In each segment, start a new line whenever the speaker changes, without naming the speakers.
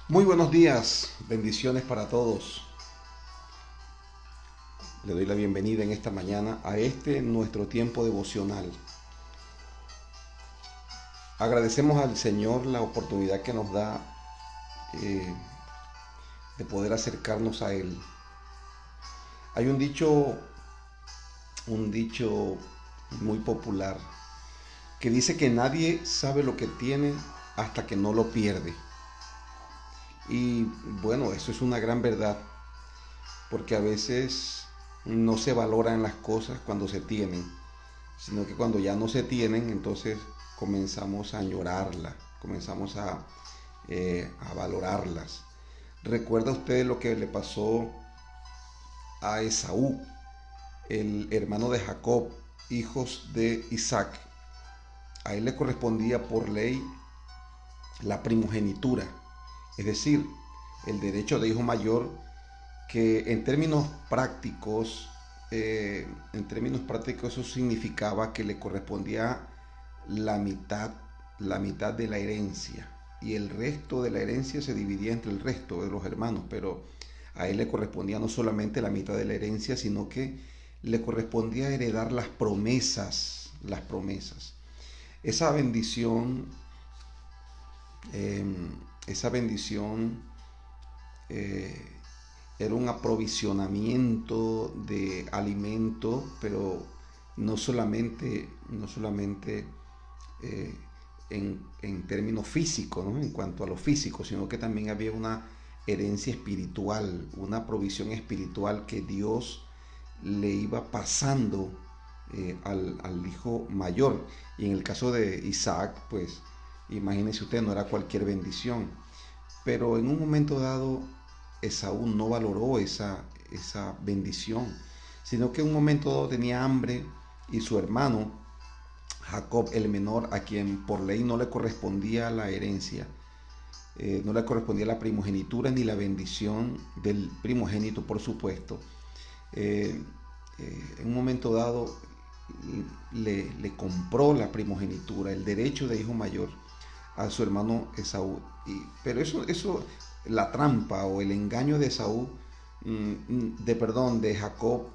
Muy buenos días, bendiciones para todos. Le doy la bienvenida en esta mañana a nuestro tiempo devocional. Agradecemos al Señor la oportunidad que nos da eh, de poder acercarnos a Él. Hay un dicho muy popular que dice que nadie sabe lo que tiene hasta que no lo pierde. Y bueno, eso es una gran verdad, porque a veces no se valoran las cosas cuando se tienen, sino que cuando ya no se tienen, entonces comenzamos a añorarlas, comenzamos a valorarlas. ¿Recuerda usted lo que le pasó a Esaú, el hermano de Jacob, hijos de Isaac? A él le correspondía por ley la primogenitura, es decir, el derecho de hijo mayor, que en términos prácticos eso significaba que le correspondía la mitad, la mitad de la herencia, y el resto de la herencia se dividía entre el resto de los hermanos, pero a él le correspondía no solamente la mitad de la herencia, sino que le correspondía heredar las promesas, las promesas. Esa bendición, eh, esa bendición eh, era un aprovisionamiento de alimento, pero no solamente eh, en términos físicos, ¿no? En cuanto a lo físico, sino que también había una herencia espiritual, una provisión espiritual que Dios le iba pasando al hijo mayor. Y en el caso de Isaac, pues imagínense usted, no era cualquier bendición. Pero en un momento dado, Esaú no valoró esa bendición, sino que en un momento dado tenía hambre y su hermano, Jacob el menor, a quien por ley no le correspondía la herencia, no le correspondía la primogenitura ni la bendición del primogénito, por supuesto, eh, en un momento dado le compró la primogenitura, el derecho de hijo mayor, a su hermano Esaú. Pero la trampa o el engaño de Esaú, de Jacob,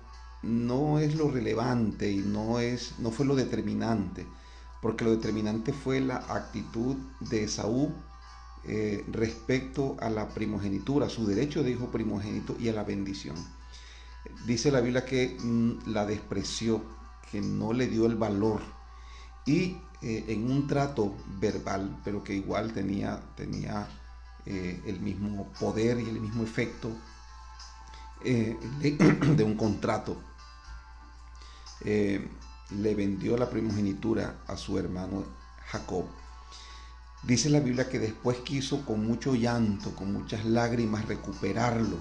no es lo relevante y no fue lo determinante, porque lo determinante fue la actitud de Esaú respecto a la primogenitura, a su derecho de hijo primogénito y a la bendición. Dice la Biblia que la despreció, que no le dio el valor, y en un trato verbal, pero que igual tenía el mismo poder y el mismo efecto de un contrato, eh, le vendió la primogenitura a su hermano Jacob. Dice la Biblia que después quiso con mucho llanto, con muchas lágrimas recuperarlo,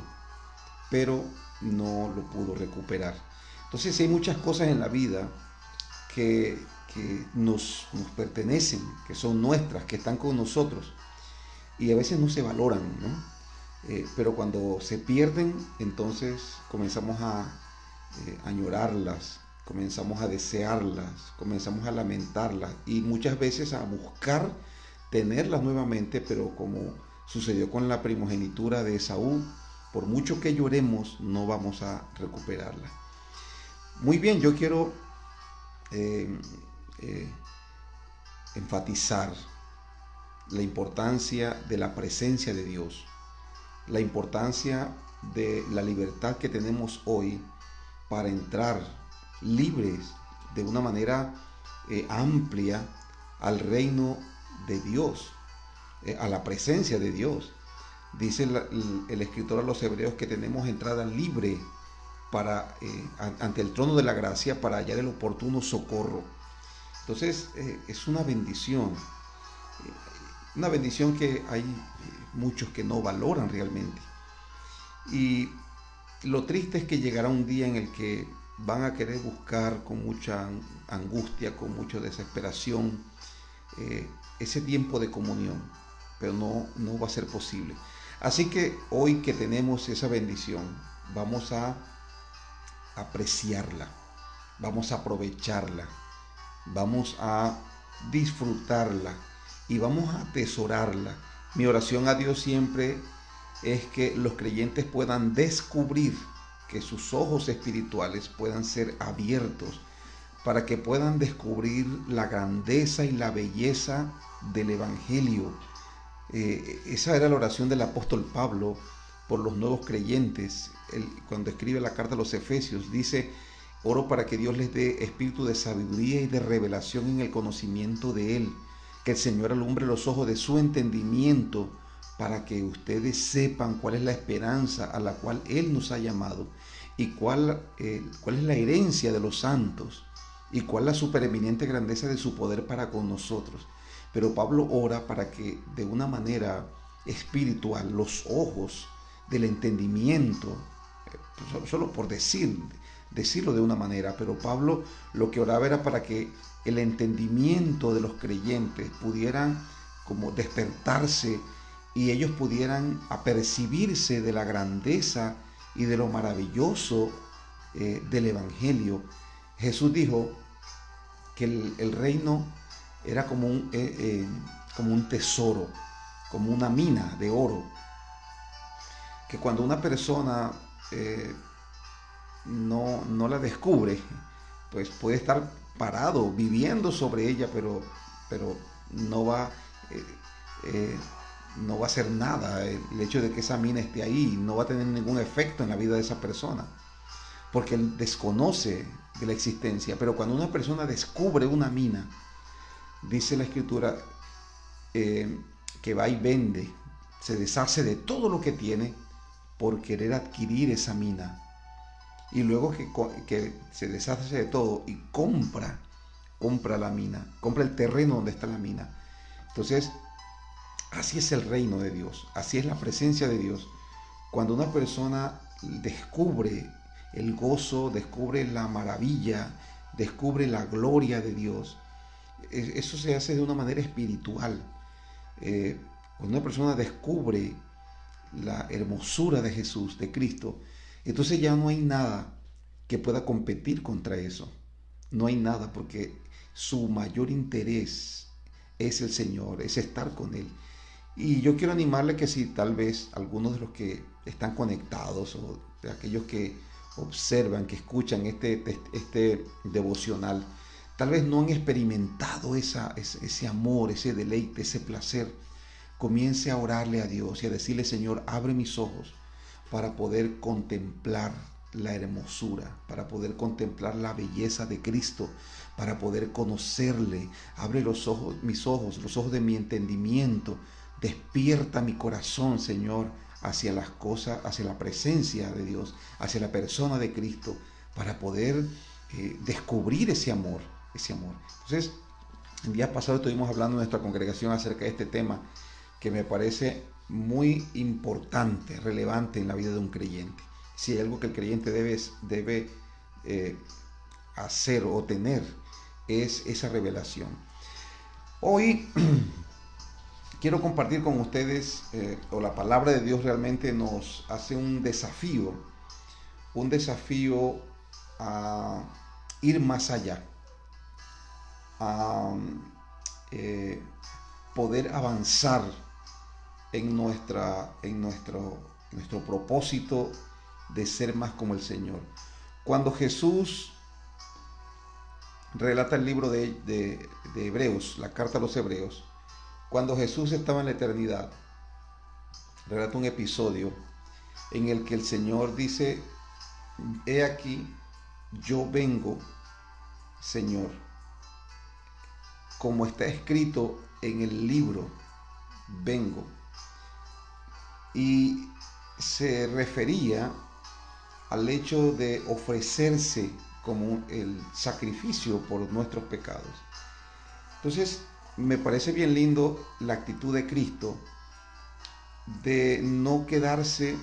pero no lo pudo recuperar. Entonces hay muchas cosas en la vida que nos pertenecen, que son nuestras, que están con nosotros, y a veces no se valoran, ¿no? Pero cuando se pierden, entonces comenzamos a añorarlas, comenzamos a desearlas, comenzamos a lamentarlas y muchas veces a buscar tenerlas nuevamente, pero como sucedió con la primogenitura de Esaú, por mucho que lloremos, no vamos a recuperarla. Muy bien, yo quiero eh, eh, enfatizar la importancia de la presencia de Dios, la importancia de la libertad que tenemos hoy para entrar libres de una manera amplia al reino de Dios, a la presencia de Dios. Dice el escritor a los hebreos que tenemos entrada libre ante el trono de la gracia para hallar el oportuno socorro. Entonces es una bendición que hay muchos que no valoran realmente. Y lo triste es que llegará un día en el que van a querer buscar con mucha angustia, con mucha desesperación, ese tiempo de comunión, pero no va a ser posible. Así que hoy que tenemos esa bendición, vamos a apreciarla, vamos a aprovecharla, vamos a disfrutarla y vamos a atesorarla Mi oración a Dios siempre es que los creyentes puedan descubrir, que sus ojos espirituales puedan ser abiertos para que puedan descubrir la grandeza y la belleza del Evangelio. Esa era la oración del apóstol Pablo por los nuevos creyentes. Cuando escribe la carta a los Efesios, dice: oro para que Dios les dé espíritu de sabiduría y de revelación en el conocimiento de Él, que el Señor alumbre los ojos de su entendimiento, para que ustedes sepan cuál es la esperanza a la cual Él nos ha llamado, y cuál es la herencia de los santos, y cuál la supereminente grandeza de su poder para con nosotros. Pero Pablo ora para que de una manera espiritual los ojos del entendimiento, solo por decirlo de una manera, pero Pablo lo que oraba era para que el entendimiento de los creyentes pudieran como despertarse y ellos pudieran apercibirse de la grandeza y de lo maravilloso del Evangelio. Jesús dijo que el reino era como un tesoro, como una mina de oro, que cuando una persona no la descubre, pues puede estar parado viviendo sobre ella, pero no va a hacer nada. El hecho de que esa mina esté ahí no va a tener ningún efecto en la vida de esa persona, porque él desconoce de la existencia. Pero cuando una persona descubre una mina, dice la Escritura que va y vende, se deshace de todo lo que tiene por querer adquirir esa mina. Y luego que se deshace de todo y compra la mina, compra el terreno donde está la mina. Entonces, así es el reino de Dios, así es la presencia de Dios. Cuando una persona descubre el gozo, descubre la maravilla, descubre la gloria de Dios, eso se hace de una manera espiritual. Cuando una persona descubre la hermosura de Jesús, de Cristo, entonces ya no hay nada que pueda competir contra eso. No hay nada, porque su mayor interés es el Señor, es estar con Él. Y yo quiero animarle que si tal vez algunos de los que están conectados o de aquellos que observan, que escuchan este devocional, tal vez no han experimentado ese amor, ese deleite, ese placer, comience a orarle a Dios y a decirle: Señor, abre mis ojos para poder contemplar la hermosura, para poder contemplar la belleza de Cristo, para poder conocerle. Abre los ojos, mis ojos, los ojos de mi entendimiento. Despierta mi corazón, Señor, hacia las cosas, hacia la presencia de Dios, hacia la persona de Cristo, para poder descubrir ese amor. Entonces, el día pasado estuvimos hablando en nuestra congregación acerca de este tema, que me parece muy importante, relevante en la vida de un creyente. Si hay algo que el creyente debe hacer o tener, es esa revelación. Hoy quiero compartir con ustedes, o la palabra de Dios realmente nos hace un desafío a ir más allá, a poder avanzar en nuestro propósito de ser más como el Señor. Cuando Jesús relata el libro de Hebreos, la carta a los Hebreos, cuando Jesús estaba en la eternidad, relata un episodio en el que el Señor dice: he aquí, yo vengo, Señor, como está escrito en el libro, vengo. Y se refería al hecho de ofrecerse como el sacrificio por nuestros pecados. Entonces, me parece bien lindo la actitud de Cristo de no quedarse,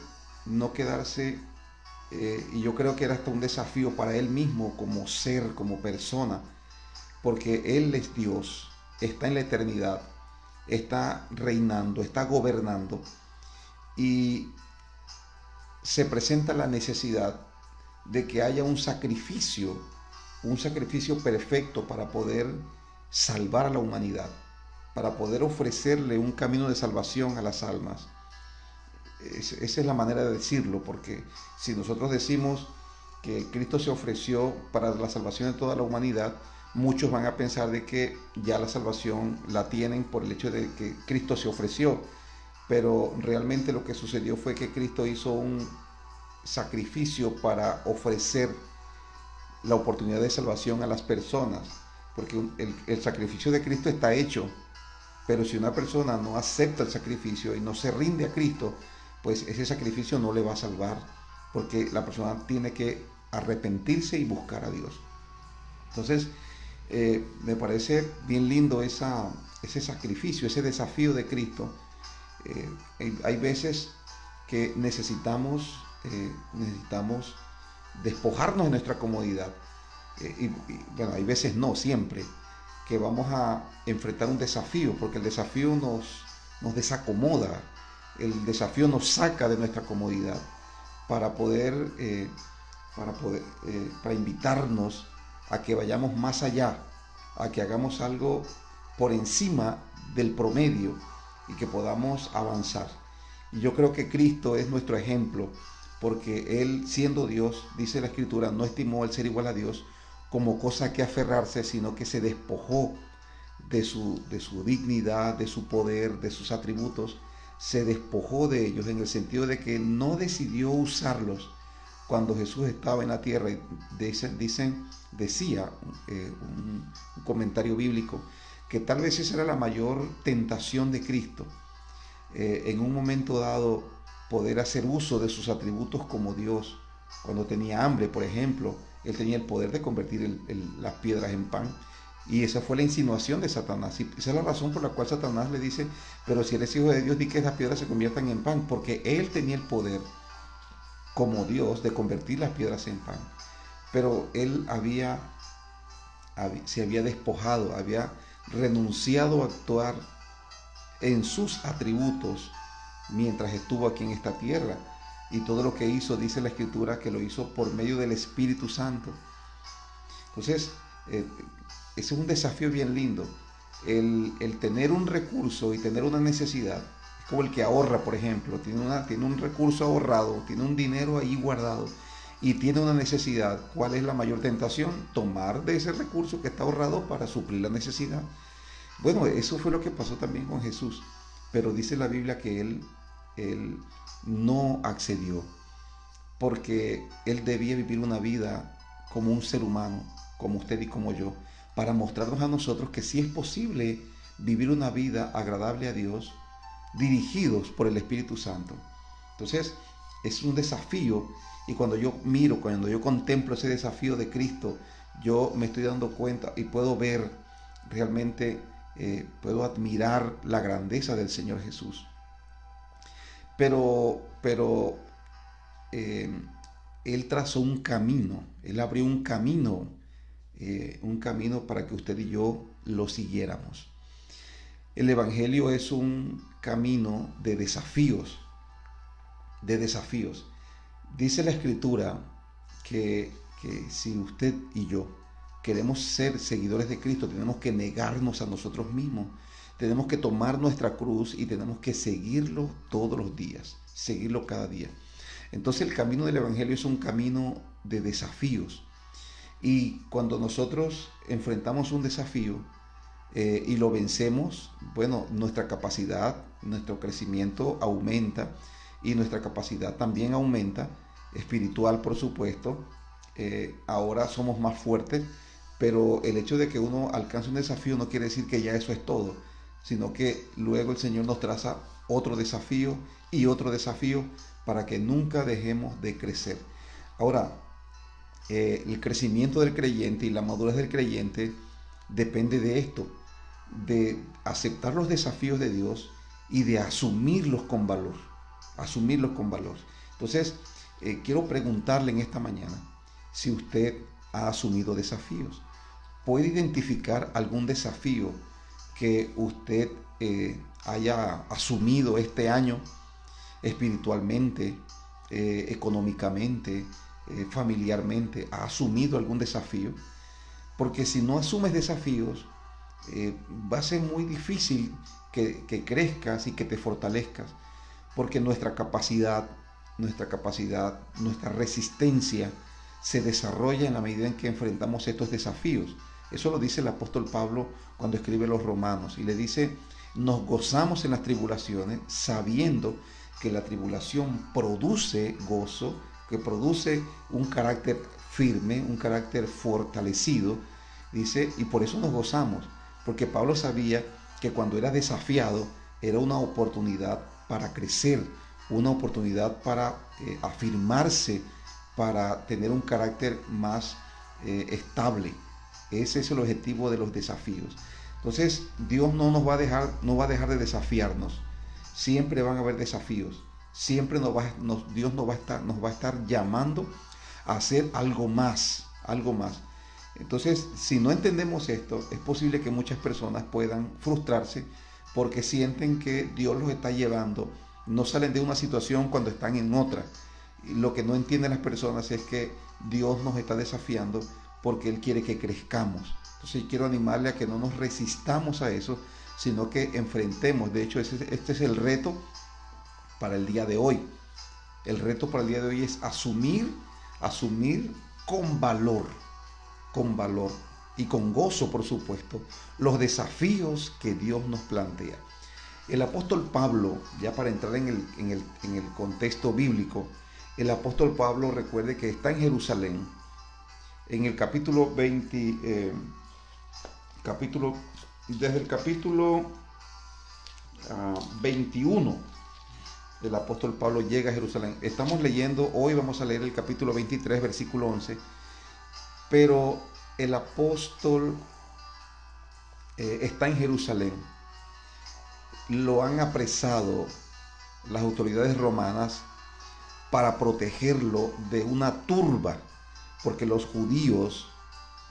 y yo creo que era hasta un desafío para Él mismo como ser, como persona, porque Él es Dios, está en la eternidad, está reinando, está gobernando, y se presenta la necesidad de que haya un sacrificio perfecto para poder salvar a la humanidad. para poder ofrecerle un camino de salvación a las almas. Esa es la manera de decirlo, porque si nosotros decimos que Cristo se ofreció para la salvación de toda la humanidad, muchos van a pensar de que ya la salvación la tienen por el hecho de que Cristo se ofreció, pero realmente lo que sucedió fue que Cristo hizo un sacrificio para ofrecer la oportunidad de salvación a las personas, porque el sacrificio de Cristo está hecho, pero si una persona no acepta el sacrificio y no se rinde a Cristo, pues ese sacrificio no le va a salvar, porque la persona tiene que arrepentirse y buscar a Dios. Entonces, me parece bien lindo ese sacrificio, ese desafío de Cristo. Hay veces que necesitamos despojarnos de nuestra comodidad. Bueno, hay veces no, siempre, que vamos a enfrentar un desafío, porque el desafío nos desacomoda, el desafío nos saca de nuestra comodidad para para invitarnos a que vayamos más allá, a que hagamos algo por encima del promedio y que podamos avanzar. Y yo creo que Cristo es nuestro ejemplo, porque Él, siendo Dios, dice la Escritura, no estimó el ser igual a Dios como cosa que aferrarse, sino que se despojó de su dignidad, de su poder, de sus atributos, se despojó de ellos en el sentido de que no decidió usarlos cuando Jesús estaba en la tierra. Decía un comentario bíblico que tal vez esa era la mayor tentación de Cristo, en un momento dado poder hacer uso de sus atributos como Dios. Cuando tenía hambre, por ejemplo, Él tenía el poder de convertir las piedras en pan. Y esa fue la insinuación de Satanás. Y esa es la razón por la cual Satanás le dice, pero si eres hijo de Dios, di que esas piedras se conviertan en pan. Porque Él tenía el poder, como Dios, de convertir las piedras en pan. Pero Él se había despojado, había renunciado a actuar en sus atributos mientras estuvo aquí en esta tierra. Y todo lo que hizo, dice la Escritura, que lo hizo por medio del Espíritu Santo. Entonces, ese es un desafío bien lindo. El tener un recurso y tener una necesidad, es como el que ahorra, por ejemplo, tiene un recurso ahorrado, tiene un dinero ahí guardado y tiene una necesidad. ¿Cuál es la mayor tentación? Tomar de ese recurso que está ahorrado para suplir la necesidad. Bueno, eso fue lo que pasó también con Jesús, pero dice la Biblia que él no accedió, porque Él debía vivir una vida como un ser humano, como usted y como yo, para mostrarnos a nosotros que sí es posible vivir una vida agradable a Dios, dirigidos por el Espíritu Santo. Entonces, es un desafío, y cuando yo contemplo ese desafío de Cristo, yo me estoy dando cuenta y puedo ver realmente, puedo admirar la grandeza del Señor Jesús. Pero Él trazó un camino, Él abrió un camino para que usted y yo lo siguiéramos. El Evangelio es un camino de desafíos, Dice la Escritura que si usted y yo queremos ser seguidores de Cristo, tenemos que negarnos a nosotros mismos, tenemos que tomar nuestra cruz y tenemos que seguirlo todos los días, seguirlo cada día. Entonces el camino del Evangelio es un camino de desafíos. Y cuando nosotros enfrentamos un desafío y lo vencemos, bueno, nuestra capacidad, nuestro crecimiento aumenta y nuestra capacidad también aumenta, espiritual por supuesto. Ahora somos más fuertes, pero el hecho de que uno alcance un desafío no quiere decir que ya eso es todo, sino que luego el Señor nos traza otro desafío y otro desafío para que nunca dejemos de crecer. Ahora, el crecimiento del creyente y la madurez del creyente depende de esto, de aceptar los desafíos de Dios y de asumirlos con valor, Entonces, quiero preguntarle en esta mañana si usted ha asumido desafíos. ¿Puede identificar algún desafío que usted haya asumido este año espiritualmente, económicamente, familiarmente? ¿Ha asumido algún desafío? Porque si no asumes desafíos, va a ser muy difícil que crezcas y que te fortalezcas, porque nuestra resistencia se desarrolla en la medida en que enfrentamos estos desafíos. Eso lo dice el apóstol Pablo cuando escribe a los Romanos y le dice: nos gozamos en las tribulaciones, sabiendo que la tribulación produce gozo, que produce un carácter firme, un carácter fortalecido. Dice, y por eso nos gozamos, porque Pablo sabía que cuando era desafiado era una oportunidad para crecer, una oportunidad para afirmarse, para tener un carácter más estable. Ese es el objetivo de los desafíos. Entonces, Dios no va a dejar de desafiarnos. Siempre van a haber desafíos. Siempre Dios nos va a estar llamando a hacer algo más, algo más. Entonces, si no entendemos esto, es posible que muchas personas puedan frustrarse porque sienten que Dios los está llevando. No salen de una situación cuando están en otra. Y lo que no entienden las personas es que Dios nos está desafiando porque Él quiere que crezcamos. Entonces quiero animarle a que no nos resistamos a eso, sino que enfrentemos. De hecho, este es el reto para el día de hoy. El reto para el día de hoy es asumir con valor y con gozo, por supuesto, los desafíos que Dios nos plantea. El apóstol Pablo, ya para entrar en el contexto bíblico, el apóstol Pablo, recuerde que está en Jerusalén, en el capítulo 20, desde el capítulo 21, el apóstol Pablo llega a Jerusalén. Estamos leyendo, hoy vamos a leer el capítulo 23, versículo 11, pero el apóstol está en Jerusalén. Lo han apresado las autoridades romanas para protegerlo de una turba, porque los judíos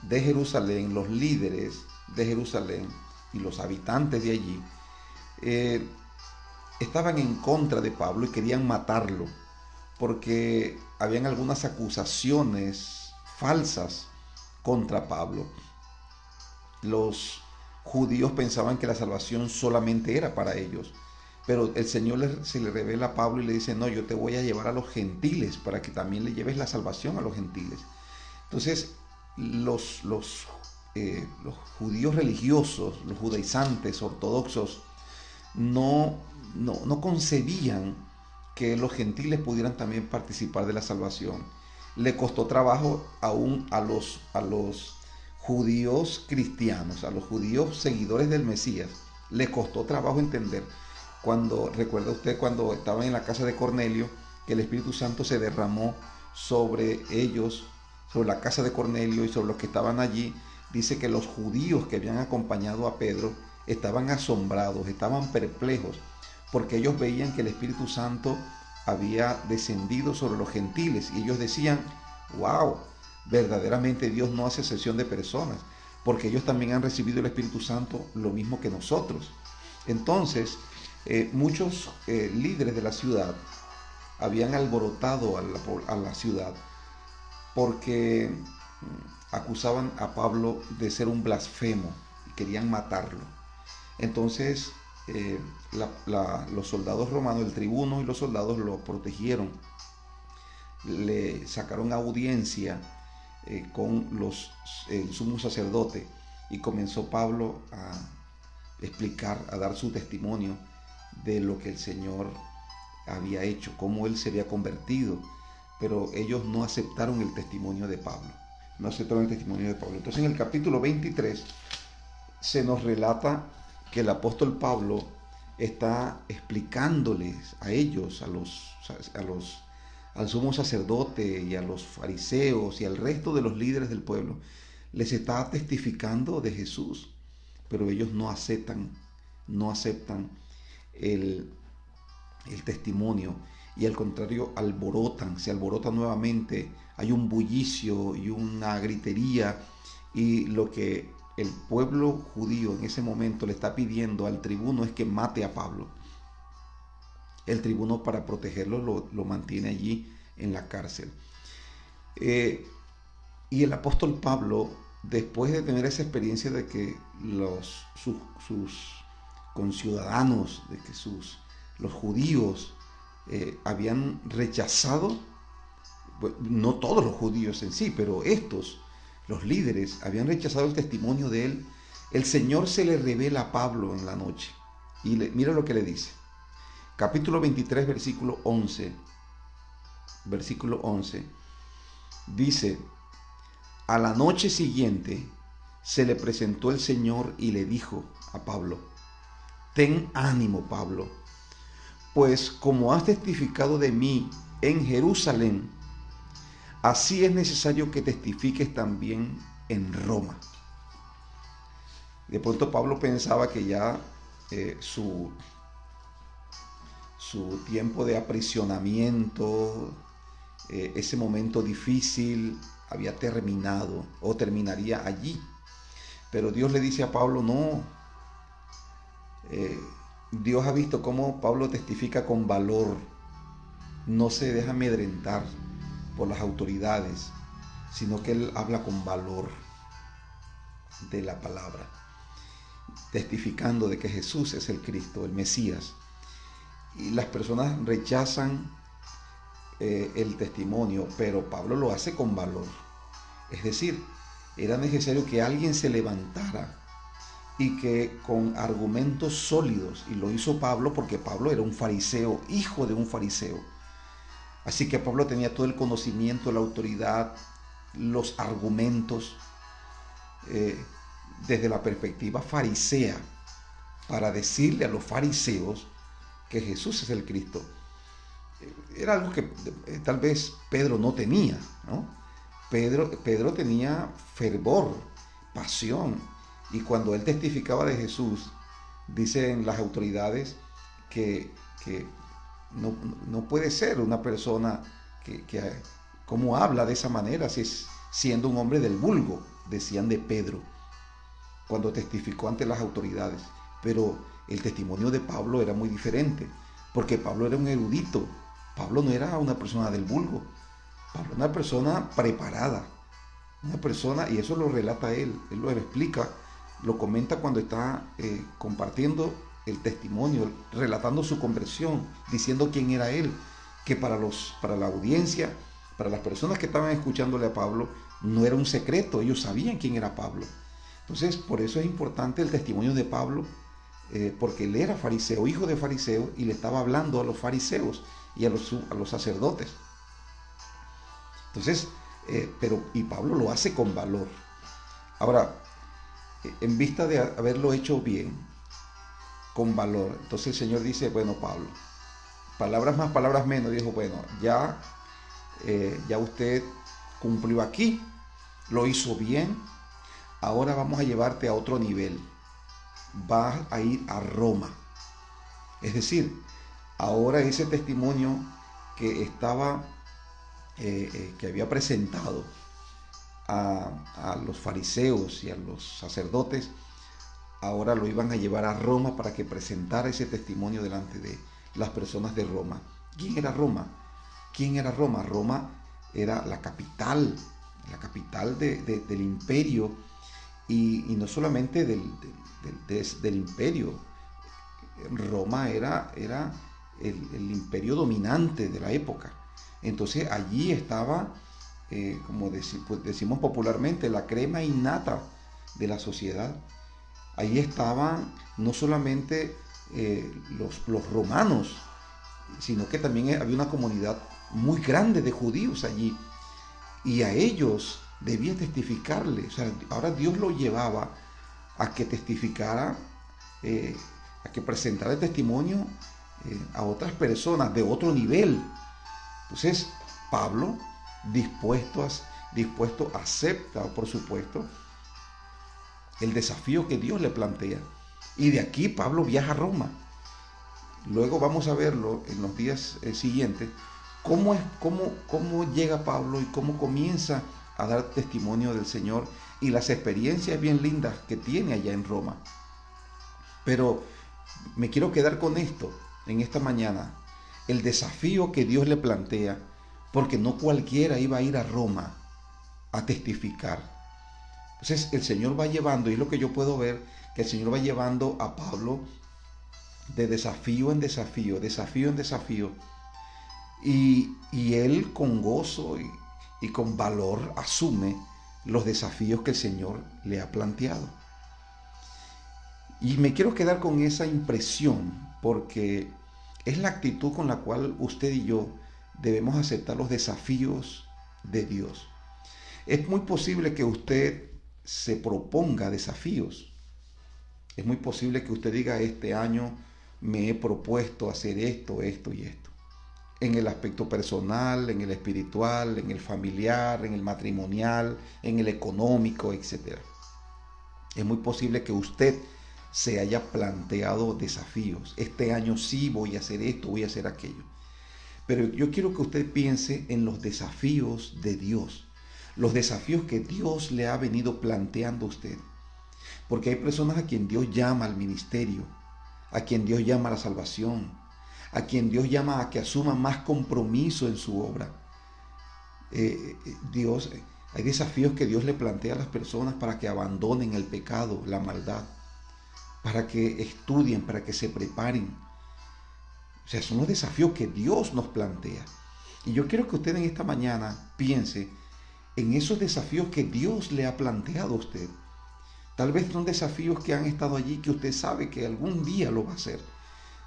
de Jerusalén, los líderes de Jerusalén y los habitantes de allí estaban en contra de Pablo y querían matarlo, porque habían algunas acusaciones falsas contra Pablo. Los judíos pensaban que la salvación solamente era para ellos, pero el Señor se le revela a Pablo y le dice: no, yo te voy a llevar a los gentiles para que también le lleves la salvación a los gentiles. Entonces los judíos religiosos, los judaizantes ortodoxos, no concebían que los gentiles pudieran también participar de la salvación. Le costó trabajo aún a los judíos cristianos, a los judíos seguidores del Mesías, le costó trabajo entender. Recuerda usted cuando estaban en la casa de Cornelio, que el Espíritu Santo se derramó sobre ellos, sobre la casa de Cornelio y sobre los que estaban allí. Dice que los judíos que habían acompañado a Pedro estaban asombrados, estaban perplejos, porque ellos veían que el Espíritu Santo había descendido sobre los gentiles y ellos decían: wow, verdaderamente Dios no hace excepción de personas, porque ellos también han recibido el Espíritu Santo lo mismo que nosotros. Entonces, muchos líderes de la ciudad habían alborotado a la ciudad porque acusaban a Pablo de ser un blasfemo y querían matarlo. Entonces los soldados romanos, el tribuno y los soldados lo protegieron, le sacaron audiencia con el sumo sacerdote, y comenzó Pablo a explicar, a dar su testimonio de lo que el Señor había hecho, cómo él se había convertido. Pero ellos no aceptaron el testimonio de Pablo. Entonces, en el capítulo 23 se nos relata que el apóstol Pablo está explicándoles a ellos, al sumo sacerdote y a los fariseos y al resto de los líderes del pueblo, les está testificando de Jesús, pero ellos no aceptan el testimonio, y al contrario se alborotan nuevamente, hay un bullicio y una gritería, y lo que el pueblo judío en ese momento le está pidiendo al tribuno es que mate a Pablo. El tribuno, para protegerlo, lo mantiene allí en la cárcel. Y el apóstol Pablo después de tener esa experiencia de que sus conciudadanos, de que los judíos habían rechazado, no todos los judíos en sí, pero estos, los líderes, habían rechazado el testimonio de él, el Señor se le revela a Pablo en la noche. Y mira lo que le dice. Capítulo 23, versículo 11. Versículo 11. Dice: a la noche siguiente se le presentó el Señor y le dijo a Pablo: ten ánimo, Pablo, pues como has testificado de mí en Jerusalén, así es necesario que testifiques también en Roma. De pronto Pablo pensaba que ya su tiempo de aprisionamiento, ese momento difícil, había terminado o terminaría allí. Pero Dios le dice a Pablo: no. Dios ha visto cómo Pablo testifica con valor, no se deja amedrentar por las autoridades, sino que él habla con valor de la palabra, testificando de que Jesús es el Cristo, el Mesías. Y las personas rechazan el testimonio, pero Pablo lo hace con valor. Es decir, era necesario que alguien se levantara y que con argumentos sólidos, y lo hizo Pablo porque Pablo era un fariseo, hijo de un fariseo. Así que Pablo tenía todo el conocimiento, la autoridad, los argumentos desde la perspectiva farisea para decirle a los fariseos que Jesús es el Cristo. Era algo que tal vez Pedro no tenía, ¿no? Pedro tenía fervor, pasión, y cuando él testificaba de Jesús, dicen las autoridades que no puede ser una persona que cómo habla de esa manera, si es siendo un hombre del vulgo, decían de Pedro, cuando testificó ante las autoridades. Pero el testimonio de Pablo era muy diferente, porque Pablo era un erudito. Pablo no era una persona del vulgo. Pablo era una persona preparada, una persona, y eso lo relata él lo explica, lo comenta cuando está compartiendo el testimonio, relatando su conversión, diciendo quién era él, que para la audiencia, para las personas que estaban escuchándole a Pablo, no era un secreto, ellos sabían quién era Pablo. Entonces, por eso es importante el testimonio de Pablo, porque él era fariseo, hijo de fariseo, y le estaba hablando a los fariseos y a los sacerdotes. Entonces, y Pablo lo hace con valor. Ahora, en vista de haberlo hecho bien, con valor, entonces el Señor dice: bueno, Pablo, palabras más, palabras menos. Dijo: bueno, ya usted cumplió aquí, lo hizo bien, ahora vamos a llevarte a otro nivel. Vas a ir a Roma. Es decir, ahora ese testimonio que estaba, que había presentado a los fariseos y a los sacerdotes, ahora lo iban a llevar a Roma para que presentara ese testimonio delante de las personas de Roma. ¿Quién era Roma? ¿Quién era Roma? Roma era la capital del imperio, y no solamente del imperio. Roma era el imperio dominante de la época. Entonces allí estaba, como decimos popularmente, la crema innata de la sociedad. Allí estaban no solamente los romanos, sino que también había una comunidad muy grande de judíos allí, y a ellos debía testificarle. O sea, ahora Dios lo llevaba a que testificara, a que presentara el testimonio a otras personas de otro nivel. Entonces Pablo, dispuesto acepta, por supuesto, el desafío que Dios le plantea, y de aquí Pablo viaja a Roma. Luego vamos a verlo en los días siguientes, cómo llega Pablo y cómo comienza a dar testimonio del Señor y las experiencias bien lindas que tiene allá en Roma. Pero me quiero quedar con esto en esta mañana, el desafío que Dios le plantea, porque no cualquiera iba a ir a Roma a testificar. Entonces el Señor va llevando, y es lo que yo puedo ver, que el Señor va llevando a Pablo de desafío en desafío, desafío en desafío, y él con gozo y con valor asume los desafíos que el Señor le ha planteado. Y me quiero quedar con esa impresión porque es la actitud con la cual usted y yo debemos aceptar los desafíos de Dios. Es muy posible que usted se proponga desafíos. Es muy posible que usted diga, este año me he propuesto hacer esto, esto y esto. En el aspecto personal, en el espiritual, en el familiar, en el matrimonial, en el económico, etc. Es muy posible que usted se haya planteado desafíos. Este año sí voy a hacer esto, voy a hacer aquello. Pero yo quiero que usted piense en los desafíos de Dios, los desafíos que Dios le ha venido planteando a usted. Porque hay personas a quien Dios llama al ministerio, a quien Dios llama a la salvación, a quien Dios llama a que asuma más compromiso en su obra. Hay desafíos que Dios le plantea a las personas para que abandonen el pecado, la maldad, para que estudien, para que se preparen. O sea, son los desafíos que Dios nos plantea. Y yo quiero que usted en esta mañana piense en esos desafíos que Dios le ha planteado a usted. Tal vez son desafíos que han estado allí, que usted sabe que algún día lo va a hacer.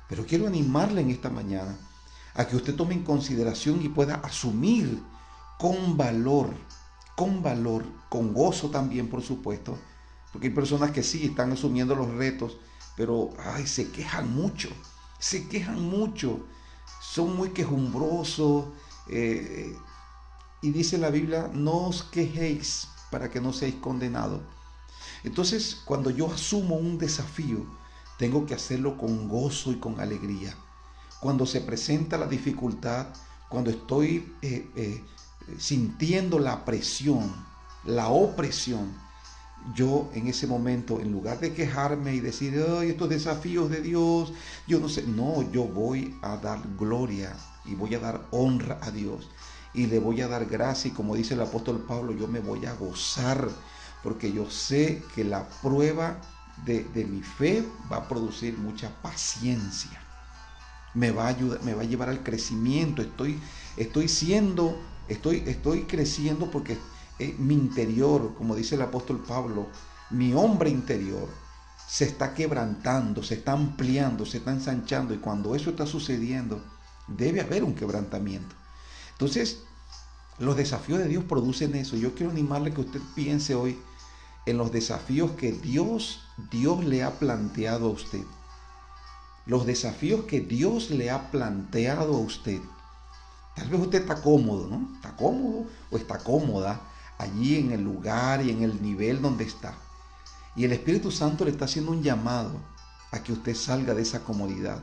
Pero quiero animarle en esta mañana a que usted tome en consideración y pueda asumir con valor, con gozo también, por supuesto. Porque hay personas que sí están asumiendo los retos, pero se quejan mucho, son muy quejumbrosos. Y dice la Biblia, no os quejéis para que no seáis condenados. Entonces, cuando yo asumo un desafío, tengo que hacerlo con gozo y con alegría. Cuando se presenta la dificultad, cuando estoy sintiendo la presión, la opresión, yo en ese momento, en lugar de quejarme y decir, ay, estos desafíos de Dios, yo no sé, no, yo voy a dar gloria y voy a dar honra a Dios y le voy a dar gracia, y como dice el apóstol Pablo, yo me voy a gozar, porque yo sé que la prueba de mi fe va a producir mucha paciencia. Me va a ayudar, me va a llevar al crecimiento. Estoy creciendo porque mi interior, como dice el apóstol Pablo, mi hombre interior se está quebrantando, se está ampliando, se está ensanchando, y cuando eso está sucediendo, debe haber un quebrantamiento. Entonces, los desafíos de Dios producen eso. Yo quiero animarle que usted piense hoy en los desafíos que Dios le ha planteado a usted. Los desafíos que Dios le ha planteado a usted. Tal vez usted está cómodo, ¿no? Está cómodo o está cómoda allí en el lugar y en el nivel donde está. Y el Espíritu Santo le está haciendo un llamado a que usted salga de esa comodidad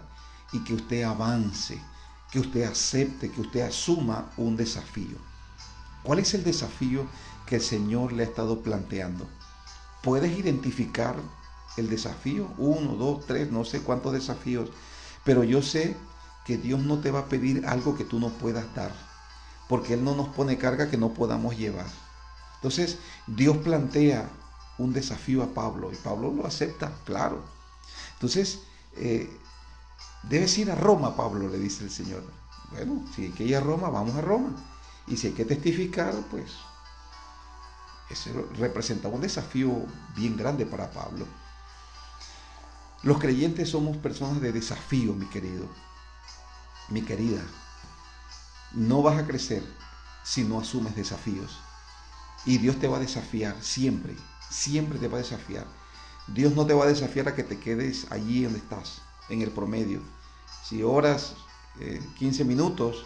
y que usted avance, que usted acepte, que usted asuma un desafío. ¿Cuál es el desafío que el Señor le ha estado planteando? ¿Puedes identificar el desafío? 1, 2, 3, no sé cuántos desafíos, pero yo sé que Dios no te va a pedir algo que tú no puedas dar, porque Él no nos pone carga que no podamos llevar. Entonces, Dios plantea un desafío a Pablo, y Pablo lo acepta, claro. Entonces, debes ir a Roma, Pablo, le dice el Señor. Bueno, si hay que ir a Roma, vamos a Roma. Y si hay que testificar, pues eso representaba un desafío bien grande para Pablo. Los creyentes somos personas de desafío, mi querido, mi querida. No vas a crecer si no asumes desafíos. Y Dios te va a desafiar siempre, siempre te va a desafiar. Dios no te va a desafiar a que te quedes allí donde estás, en el promedio. Si oras 15 minutos,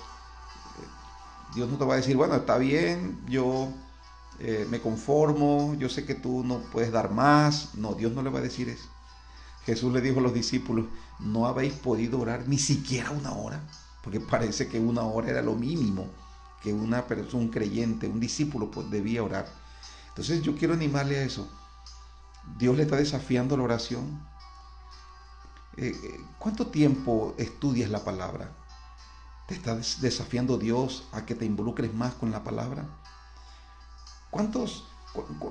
Dios no te va a decir, bueno, está bien, yo me conformo, yo sé que tú no puedes dar más. No, Dios no le va a decir eso. Jesús le dijo a los discípulos, no habéis podido orar ni siquiera una hora, porque parece que una hora era lo mínimo que una persona, un creyente, un discípulo debía orar. Entonces yo quiero animarle a eso. Dios le está desafiando la oración. ¿Cuánto tiempo estudias la palabra? ¿Te está desafiando Dios a que te involucres más con la palabra? ¿Cuántos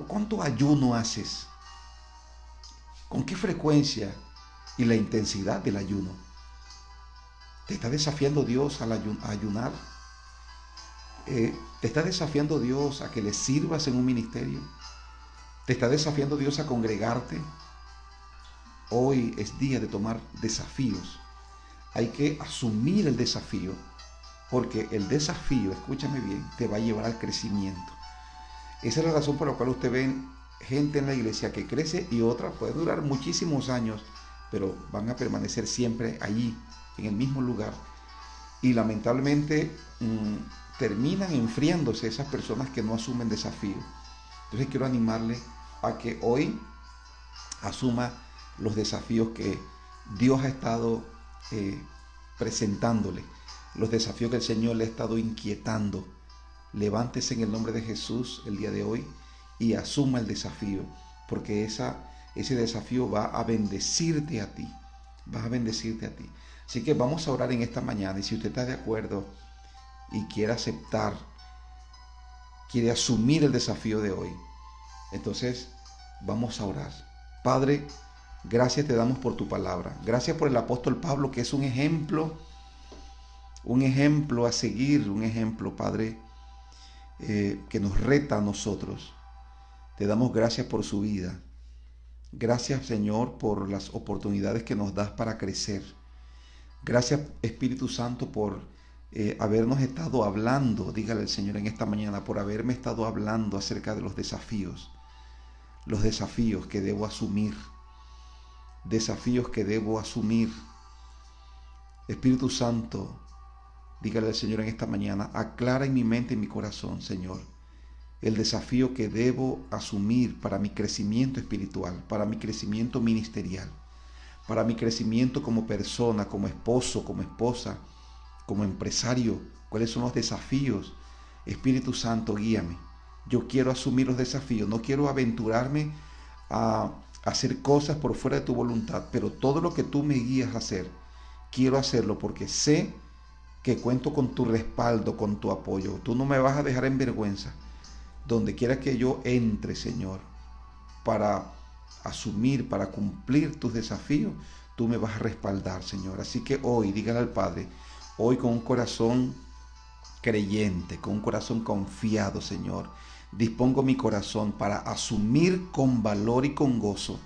¿Cuánto ayuno haces? ¿Con qué frecuencia y la intensidad del ayuno? ¿Te está desafiando Dios a ayunar? ¿Te está desafiando Dios a que le sirvas en un ministerio? ¿Te está desafiando Dios a congregarte? Hoy es día de tomar desafíos. Hay que asumir el desafío, porque el desafío, escúchame bien, te va a llevar al crecimiento. Esa es la razón por la cual usted ve gente en la iglesia que crece y otra puede durar muchísimos años, pero van a permanecer siempre allí, en el mismo lugar. Y lamentablemente terminan enfriándose esas personas que no asumen desafío. Entonces quiero animarle a que hoy asuma los desafíos que Dios ha estado presentándole, los desafíos que el Señor le ha estado inquietando. Levántese en el nombre de Jesús el día de hoy y asuma el desafío, porque ese desafío va a bendecirte a ti, va a bendecirte a ti. Así que vamos a orar en esta mañana, y si usted está de acuerdo y quiere aceptar, quiere asumir el desafío de hoy, entonces vamos a orar. Padre, gracias te damos por tu palabra. Gracias por el apóstol Pablo, que es un ejemplo a seguir, un ejemplo, Padre, que nos reta a nosotros. Te damos gracias por su vida. Gracias, Señor, por las oportunidades que nos das para crecer. Gracias, Espíritu Santo, por habernos estado hablando, dígale al Señor en esta mañana, por haberme estado hablando acerca de los desafíos que debo asumir. Desafíos que debo asumir. Espíritu Santo, dígale al Señor en esta mañana, aclara en mi mente y en mi corazón, Señor, el desafío que debo asumir para mi crecimiento espiritual, para mi crecimiento ministerial, para mi crecimiento como persona, como esposo, como esposa, como empresario. ¿Cuáles son los desafíos? Espíritu Santo, guíame. Yo quiero asumir los desafíos, no quiero aventurarme a hacer cosas por fuera de tu voluntad, pero todo lo que tú me guías a hacer, quiero hacerlo porque sé que cuento con tu respaldo, con tu apoyo. Tú no me vas a dejar en vergüenza. Donde quiera que yo entre, Señor, para asumir, para cumplir tus desafíos, tú me vas a respaldar, Señor. Así que hoy, dígale al Padre, hoy con un corazón creyente, con un corazón confiado, Señor, dispongo mi corazón para asumir con valor y con gozo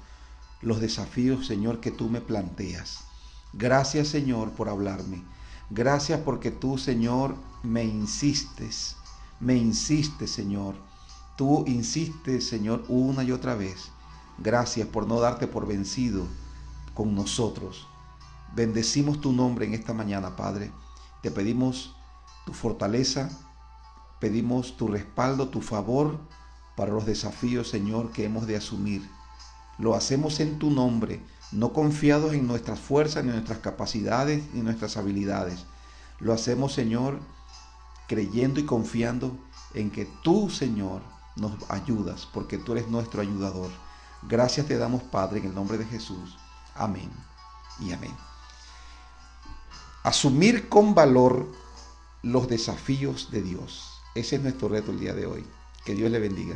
los desafíos, Señor, que tú me planteas. Gracias, Señor, por hablarme. Gracias porque tú, Señor, me insistes, Señor. Tú insistes, Señor, una y otra vez. Gracias por no darte por vencido con nosotros. Bendecimos tu nombre en esta mañana, Padre. Te pedimos tu fortaleza, pedimos tu respaldo, tu favor para los desafíos, Señor, que hemos de asumir. Lo hacemos en tu nombre, no confiados en nuestras fuerzas, ni en nuestras capacidades, ni en nuestras habilidades. Lo hacemos, Señor, creyendo y confiando en que tú, Señor, nos ayudas, porque tú eres nuestro ayudador. Gracias te damos, Padre, en el nombre de Jesús. Amén y amén. Asumir con valor los desafíos de Dios. Ese es nuestro reto el día de hoy. Que Dios le bendiga.